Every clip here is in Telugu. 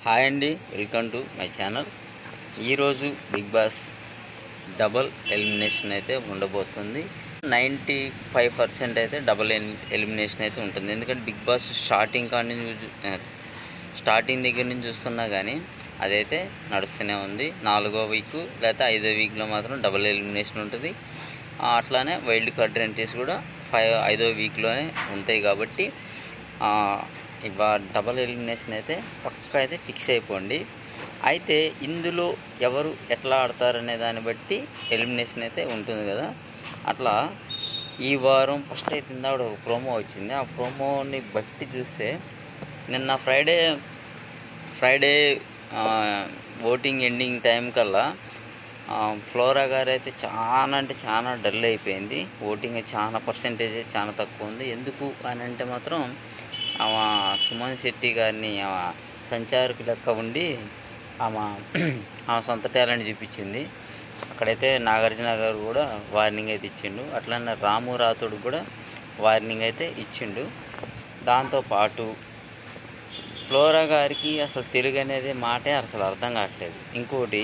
హాయ్ అండి, వెల్కమ్ టు మై ఛానల్. ఈరోజు బిగ్ బాస్ డబుల్ ఎలిమినేషన్ అయితే ఉండబోతుంది. 95% అయితే డబుల్ ఎలిమినేషన్ అయితే ఉంటుంది. ఎందుకంటే బిగ్ బాస్ స్టార్టింగ్ దగ్గర నుంచి చూస్తున్నా కానీ అదైతే నడుస్తూనే ఉంది. 4వ వీక్ లేకపోతే 5వ వీక్లో మాత్రం డబుల్ ఎలిమినేషన్ ఉంటుంది. అట్లానే వైల్డ్ కార్డ్ ఎంట్రీస్ కూడా 5వ వీక్లోనే ఉంటాయి. కాబట్టి డబల్ ఎలిమినేషన్ అయితే పక్కా అయితే ఫిక్స్ అయిపోండి. అయితే ఇందులో ఎవరు ఎట్లా ఆడతారనే దాన్ని బట్టి ఎలిమినేషన్ అయితే ఉంటుంది కదా. అట్లా ఈ వారం ఫస్ట్ అయితే ఇందాక ఒక ప్రోమో వచ్చింది. ఆ ప్రోమోని బట్టి చూస్తే నిన్న ఫ్రైడే ఓటింగ్ ఎండింగ్ టైం కల్లా ఫ్లోరా గారు అయితే చాలా డల్ అయిపోయింది. ఓటింగ్ చాలా పర్సెంటేజ్ చాలా తక్కువ ఉంది. ఎందుకు అని అంటే మాత్రం ఆమె సుమన్ శెట్టి గారిని సంచారకు లెక్క ఉండి ఆమె సొంత టాలెంట్ చూపించింది. అక్కడైతే నాగార్జున గారు కూడా వార్నింగ్ అయితే ఇచ్చిండు. అట్లనే రాము రాథోడ్ కూడా వార్నింగ్ అయితే ఇచ్చిండు. దాంతోపాటు ఫ్లోరా గారికి అసలు తెలుగు అనేది మాటే అసలు అర్థం కావట్లేదు. ఇంకోటి,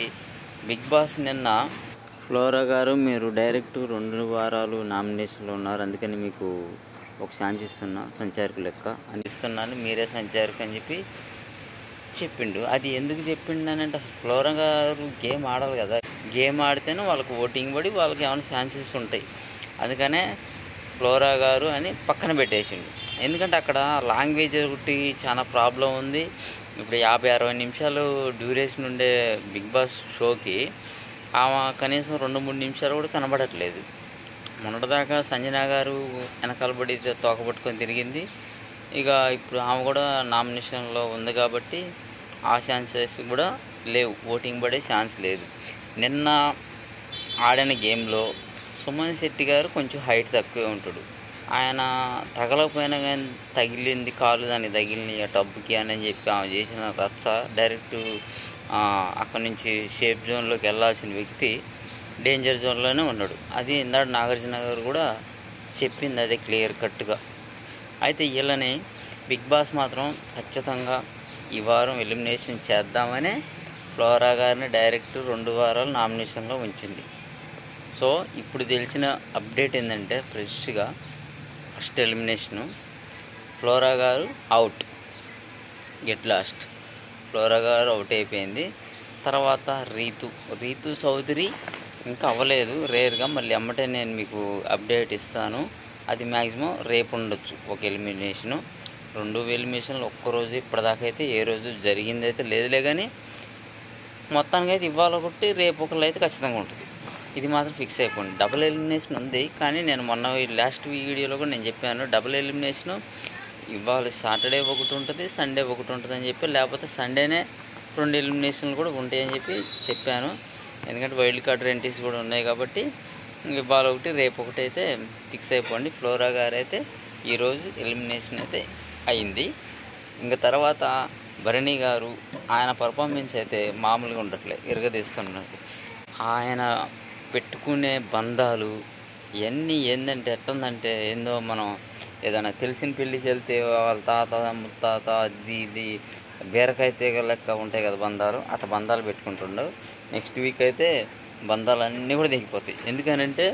బిగ్ బాస్ నిన్న ఫ్లోరా గారు మీరు డైరెక్ట్ 2 వారాలు నామినేషన్లో ఉన్నారు, అందుకని మీకు ఒక ఛాన్స్ ఇస్తున్నా సంచారకు లెక్క అని ఇస్తున్నాను, మీరే సంచారకు అని చెప్పి చెప్పిండు. అది ఎందుకు చెప్పిండు అని అంటే అసలు ఫ్లోరా గారు గేమ్ ఆడాలి కదా. గేమ్ ఆడితేనే వాళ్ళకు ఓటింగ్ పడి వాళ్ళకి ఏమైనా ఛాన్సెస్ ఉంటాయి. అందుకనే ఫ్లోరా గారు అని పక్కన పెట్టేసిండు. ఎందుకంటే అక్కడ లాంగ్వేజ్ ఒకటి చాలా ప్రాబ్లం ఉంది. ఇప్పుడు 50-60 నిమిషాలు డ్యూరేషన్ ఉండే బిగ్ బాస్ షోకి ఆమె కనీసం 2-3 నిమిషాలు కూడా కనబడట్లేదు. మొన్నటిదాకా సంజన గారు వెనకాలబడి తోకపట్టుకొని తిరిగింది. ఇక ఇప్పుడు ఆమె కూడా నామినేషన్లో ఉంది కాబట్టి ఆ ఛాన్సెస్ కూడా లేవు, ఓటింగ్ పడే ఛాన్స్ లేదు. నిన్న ఆడిన గేమ్లో సుమన్ శెట్టి గారు కొంచెం హైట్ తక్కువే ఉంటాడు. ఆయన తగలకపోయినా కానీ తగిలింది, కాలు దానికి తగిలింది ఆ టబ్కి అని చెప్పి ఆమె చేసిన రచ్చ. డైరెక్ట్ అక్కడి నుంచి సేఫ్ జోన్లోకి వెళ్ళాల్సిన వ్యక్తి డేంజర్ జోన్లోనే ఉన్నాడు. అది ఇందాక నాగార్జున గారు కూడా చెప్పింది అదే క్లియర్ కట్గా. అయితే వీళ్ళని బిగ్ బాస్ మాత్రం ఖచ్చితంగా ఈ వారం ఎలిమినేషన్ చేద్దామనే ఫ్లోరా గారిని డైరెక్ట్ 2 వారాలు నామినేషన్లో ఉంచింది. సో ఇప్పుడు తెలిసిన అప్డేట్ ఏంటంటే ఫ్రెష్గా ఫస్ట్ ఎలిమినేషను ఫ్లోరా గారు అవుట్, గెట్ లాస్ట్. ఫ్లోరా గారు అవుట్ అయిపోయింది. తర్వాత రీతు చౌదరి ఇంకా అవ్వలేదు, రేర్గా మళ్ళీ ఎమ్మటే నేను మీకు అప్డేట్ ఇస్తాను. అది మ్యాక్సిమం రేపు ఉండొచ్చు ఒక ఎలిమినేషను. 2 ఎలిమినేషన్లు ఒక్కరోజు ఇప్పటిదాకా అయితే ఏ రోజు జరిగింది అయితే లేదులే, కానీ మొత్తానికి అయితే ఇవాళ ఒకటి రేపు ఒకళ్ళు అయితే ఖచ్చితంగా ఉంటుంది. ఇది మాత్రం ఫిక్స్ అయిపోయింది. డబుల్ ఎలిమినేషన్ ఉంది, కానీ నేను మొన్న లాస్ట్ వీడియోలో కూడా నేను చెప్పాను డబుల్ ఎలిమినేషను ఇవాళ సాటర్డే ఒకటి ఉంటుంది, సండే ఒకటి ఉంటుంది అని చెప్పి, లేకపోతే సండేనే 2 ఎలిమినేషన్లు కూడా ఉంటాయని చెప్పాను. ఎందుకంటే వైల్డ్ కార్డ్ ఎంట్రీస్ కూడా ఉన్నాయి కాబట్టి ఇవాళ ఒకటి రేపు ఒకటి అయితే ఫిక్స్ అయిపోండి. ఫ్లోరా గారు అయితే ఈరోజు ఎలిమినేషన్ అయితే అయింది. ఇంకా తర్వాత భరణి గారు, ఆయన పర్ఫార్మెన్స్ అయితే మామూలుగా ఉండట్లేదు, ఇరగదీస్తున్నారు. ఆయన పెట్టుకునే బంధాలు ఇవన్నీ ఏంటంటే ఎట్టుందంటే ఏందో మనం ఏదైనా తెలిసిన పెళ్ళికి వెళ్తే వాళ్ళ తాత ముత్తాత అది ఇది బీరకాయ తీగ లెక్క ఉంటాయి కదా బంధాలు, అట్లా బంధాలు పెట్టుకుంటుండవు. నెక్స్ట్ వీక్ అయితే బంధాలన్నీ కూడా దిగిపోతాయి. ఎందుకనంటే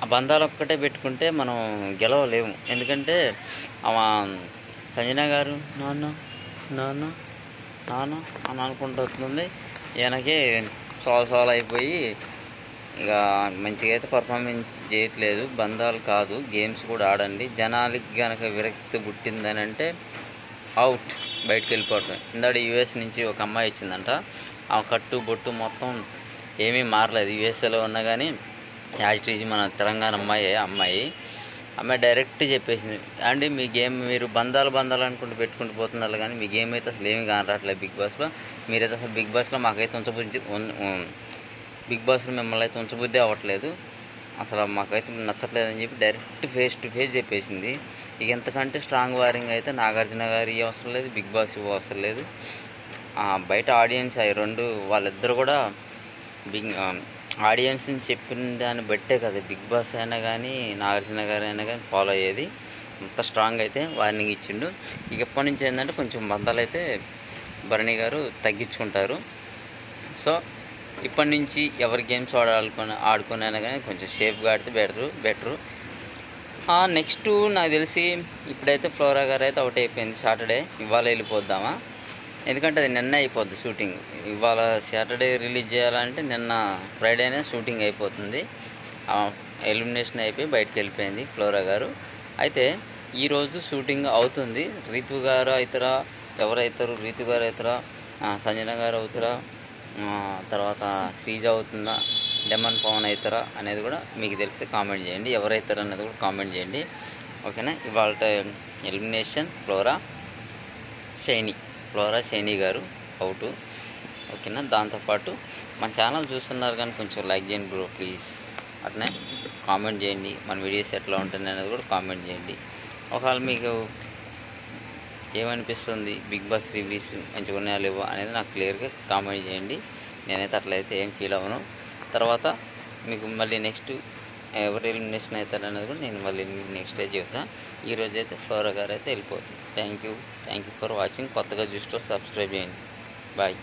ఆ బంధాలు ఒక్కటే పెట్టుకుంటే మనం గెలవలేము. ఎందుకంటే ఆమె సంజన గారు నాన్న నాన్న నాన్న అని అనుకుంటూ వస్తుంది. ఈయనకి సోల్ అయిపోయి ఇక మంచిగా అయితే పర్ఫార్మెన్స్ చేయట్లేదు. బంధాలు కాదు, గేమ్స్ కూడా ఆడండి. జనాలకి కనుక విరక్తి పుట్టిందని అంటే అవుట్, బయటకు వెళ్ళిపోవటం. ఇందాక యూఎస్ నుంచి ఒక అమ్మాయి వచ్చిందంట. ఆ కట్టు బొట్టు మొత్తం ఏమీ మారలేదు. యూఎస్ఏలో ఉన్నా కానీ యాజిటీజీ మన తెలంగాణ అమ్మాయి డైరెక్ట్ చెప్పేసింది, అండి మీ గేమ్ మీరు బంధాలు అనుకుంటూ పెట్టుకుంటూ పోతున్నారు, కానీ మీ గేమ్ అయితే అసలు ఏమీ కానట్లేదు బిగ్ బాస్లో. మీరైతే అసలు బిగ్ బాస్లో మాకైతే బిగ్ బాస్లో మిమ్మల్ని అయితే ఉంచబుద్ధి అవ్వట్లేదు, అసలు మాకైతే నచ్చట్లేదని చెప్పి డైరెక్ట్ ఫేస్ టు ఫేస్ చెప్పేసింది. ఇక ఎంతకంటే స్ట్రాంగ్ వారింగ్ అయితే నాగార్జున గారు అవసరం లేదు, బిగ్ బాస్ అవసరం లేదు. బయట ఆడియన్స్ అవి 2 వాళ్ళిద్దరు కూడా ఆడియన్స్ని చెప్పిన దాన్ని బట్టే కదా బిగ్ బాస్ అయినా కానీ నాగార్జున గారు అయినా కానీ ఫాలో అయ్యేది. అంత స్ట్రాంగ్ అయితే వార్నింగ్ ఇచ్చిండు. ఇక ఎప్పటి నుంచి ఏంటంటే కొంచెం బంధాలు అయితే భరణి గారు తగ్గించుకుంటారు. సో ఇప్పటి నుంచి ఎవరి గేమ్స్ ఆడుకున్నా కానీ కొంచెం సేఫ్గా ఆడితే బెటరు. నెక్స్ట్ నాకు తెలిసి ఇప్పుడైతే ఫ్లోరా గారు అయితే అవుట్ అయిపోయింది. సాటర్డే ఇవాళ వెళ్ళిపోద్దామా, ఎందుకంటే అది నిన్న అయిపోద్ది షూటింగ్. ఇవాళ సాటర్డే రిలీజ్ చేయాలంటే నిన్న ఫ్రైడేనే షూటింగ్ అయిపోతుంది. ఎలిమినేషన్ అయిపోయి బయటకు వెళ్ళిపోయింది ఫ్లోరా గారు. అయితే ఈరోజు షూటింగ్ అవుతుంది. రీతు గారు అవుతారా, ఎవరైతారు, రీతు గారు అవుతారా, సంజన గారు అవుతారా, తర్వాత శ్రీజ అవుతుందా, లెమన్ పవన్ అవుతారా అనేది కూడా మీకు తెలిస్తే కామెంట్ చేయండి. ఎవరైతారు అనేది కూడా కామెంట్ చేయండి. ఓకేనా. ఇవాళ ఎలిమినేషన్ ఫ్లోరా షైనీ గారు అవుటు. ఓకేనా. దాంతోపాటు మన ఛానల్ చూస్తున్నారు కానీ కొంచెం లైక్ చేయండి బ్రో ప్లీజ్. అట్నే కామెంట్ చేయండి, మన వీడియోస్ ఎట్లా ఉంటుంది అనేది కూడా కామెంట్ చేయండి. ఒకవేళ మీకు ఏమనిపిస్తుంది, బిగ్ బాస్ రివ్యూస్ మంచిగా ఉన్నాయా లేవో అనేది నాకు క్లియర్గా కామెంట్ చేయండి. నేనైతే అట్లయితే ఏం ఫీల్ అవ్వను. తర్వాత మీకు మళ్ళీ నెక్స్ట్ ఎవరు ఎలిమినేషన్ అవుతారు అనేది కూడా నేను మళ్ళీ మీకు నెక్స్ట్ డే చెప్తాను. ఈరోజు అయితే ఫ్లోరా గారు అయితే వెళ్ళిపోతుంది. Thank you for watching. కొత్తగా చూస్తే సబ్స్క్రైబ్ చేయండి. బాయ్.